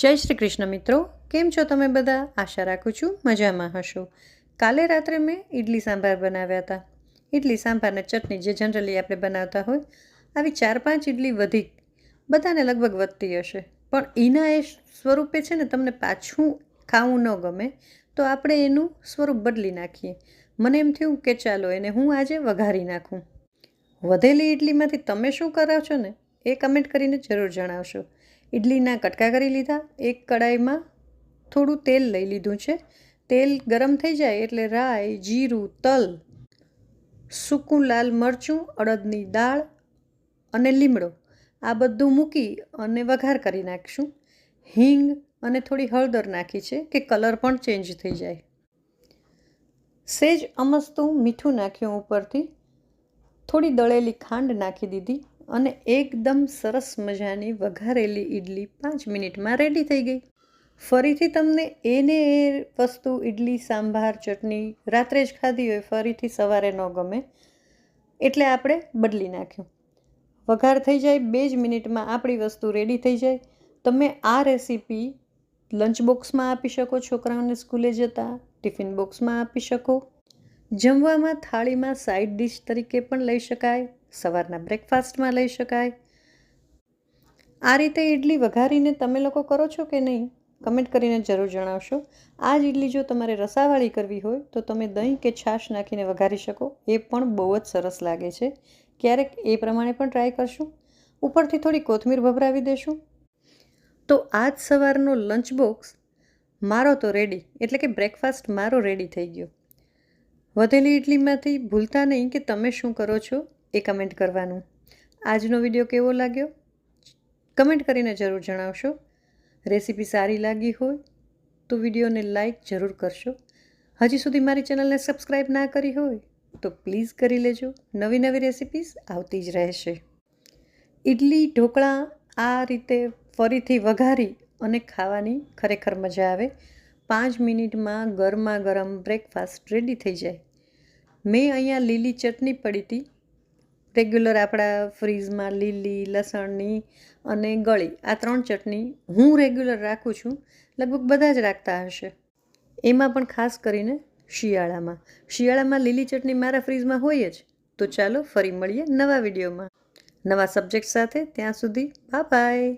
જય શ્રી કૃષ્ણ મિત્રો, કેમ છો તમે બધા? આશા રાખું છું મજામાં હશો. કાલે રાત્રે મેં ઇડલી સાંભાર બનાવ્યા હતા. ઇડલી સાંભાર ને ચટણી જે જનરલી આપણે બનાવતા હોય, આવી 4-5 ઇડલી વધી, બધાને લગભગ વધતી હશે. પણ એના એ સ્વરૂપે છે ને તમને પાછું ખાવું ન ગમે, તો આપણે એનું સ્વરૂપ બદલી નાખીએ. મને એમ થયું કે ચાલો એને હું આજે વઘારી નાખું. વધેલી ઇડલીમાંથી તમે શું કરો છો ને એ કમેન્ટ કરીને જરૂર જણાવશો. ઇડલીના કટકા કરી લીધા. એક કડાઈમાં થોડું તેલ લઈ લીધું છે. તેલ ગરમ થઈ જાય એટલે રાઈ, જીરું, તલ, સૂકું લાલ મરચું, અડદની દાળ અને લીમડો આ બધું મૂકી અને વઘાર કરી નાખીશું. હિંગ અને થોડી હળદર નાખી છે કે કલર પણ ચેન્જ થઈ જાય. સેજ અમસ્તું મીઠું નાખ્યું ઉપરથી, થોડી દળેલી ખાંડ નાખી દીધી અને એકદમ સરસ મજાની વઘારેલી ઇડલી 5 મિનિટમાં રેડી થઈ ગઈ. ફરીથી તમને એ વસ્તુ ઇડલી સાંભાર ચટણી રાત્રે જ ખાધી હોય, ફરીથી સવારે ન ગમે, એટલે આપણે બદલી નાખ્યું. વઘાર થઈ જાય 2 જ મિનિટમાં આપણી વસ્તુ રેડી થઈ જાય. તમે આ રેસીપી લંચ બોક્સમાં આપી શકો, છોકરાઓને સ્કૂલે જતા ટિફિન બોક્સમાં આપી શકો, જમવામાં થાળીમાં સાઈડ ડિશ તરીકે પણ લઈ શકાય, સવારના બ્રેકફાસ્ટમાં લઈ શકાય. આ રીતે ઇડલી વઘારીને તમે લોકો કરો છો કે નહીં? કમેન્ટ કરીને જરૂર જણાવશો. આ જ ઇડલી જો તમારે રસાવાળી કરવી હોય તો તમે દહીં કે છાશ નાખીને વઘારી શકો, એ પણ બહુ જ સરસ લાગે છે. ક્યારેક એ પ્રમાણે પણ ટ્રાય કરશું. ઉપરથી થોડી કોથમીર ભભરાવી દેશું. તો આજ સવારનો લંચ બોક્સ મારો તો રેડી, એટલે કે બ્રેકફાસ્ટ મારો રેડી થઈ ગયો. વધેલી ઇડલીમાંથી ભૂલતા નહીં કે તમે શું કરો છો એ કમેન્ટ કરવાનું. આજનો વિડીયો કેવો લાગ્યો કમેન્ટ કરીને જરૂર જણાવશો. રેસીપી સારી લાગી હોય તો વિડીયોને લાઈક જરૂર કરશો. હજી સુધી મારી ચેનલને સબસ્ક્રાઈબ ના કરી હોય તો પ્લીઝ કરી લેજો. નવી નવી રેસીપીસ આવતી જ રહેશે. ઇડલી ઢોકળા આ રીતે ફરીથી વઘારી અને ખાવાની ખરેખર મજા આવે. 5 મિનિટમાં ગરમા ગરમ બ્રેકફાસ્ટ રેડી થઈ જાય. મેં અહીંયા લીલી ચટણી પડી હતી, રેગ્યુલર આપણા ફ્રીઝમાં લીલી, લસણની અને ગળી, આ 3 ચટણી હું રેગ્યુલર રાખું છું. લગભગ બધા જ રાખતા હશે. એમાં પણ ખાસ કરીને શિયાળામાં લીલી ચટણી મારા ફ્રીઝમાં હોય જ. તો ચાલો ફરી મળીએ નવા વિડીયોમાં નવા સબ્જેક્ટ સાથે. ત્યાં સુધી બાય બાય.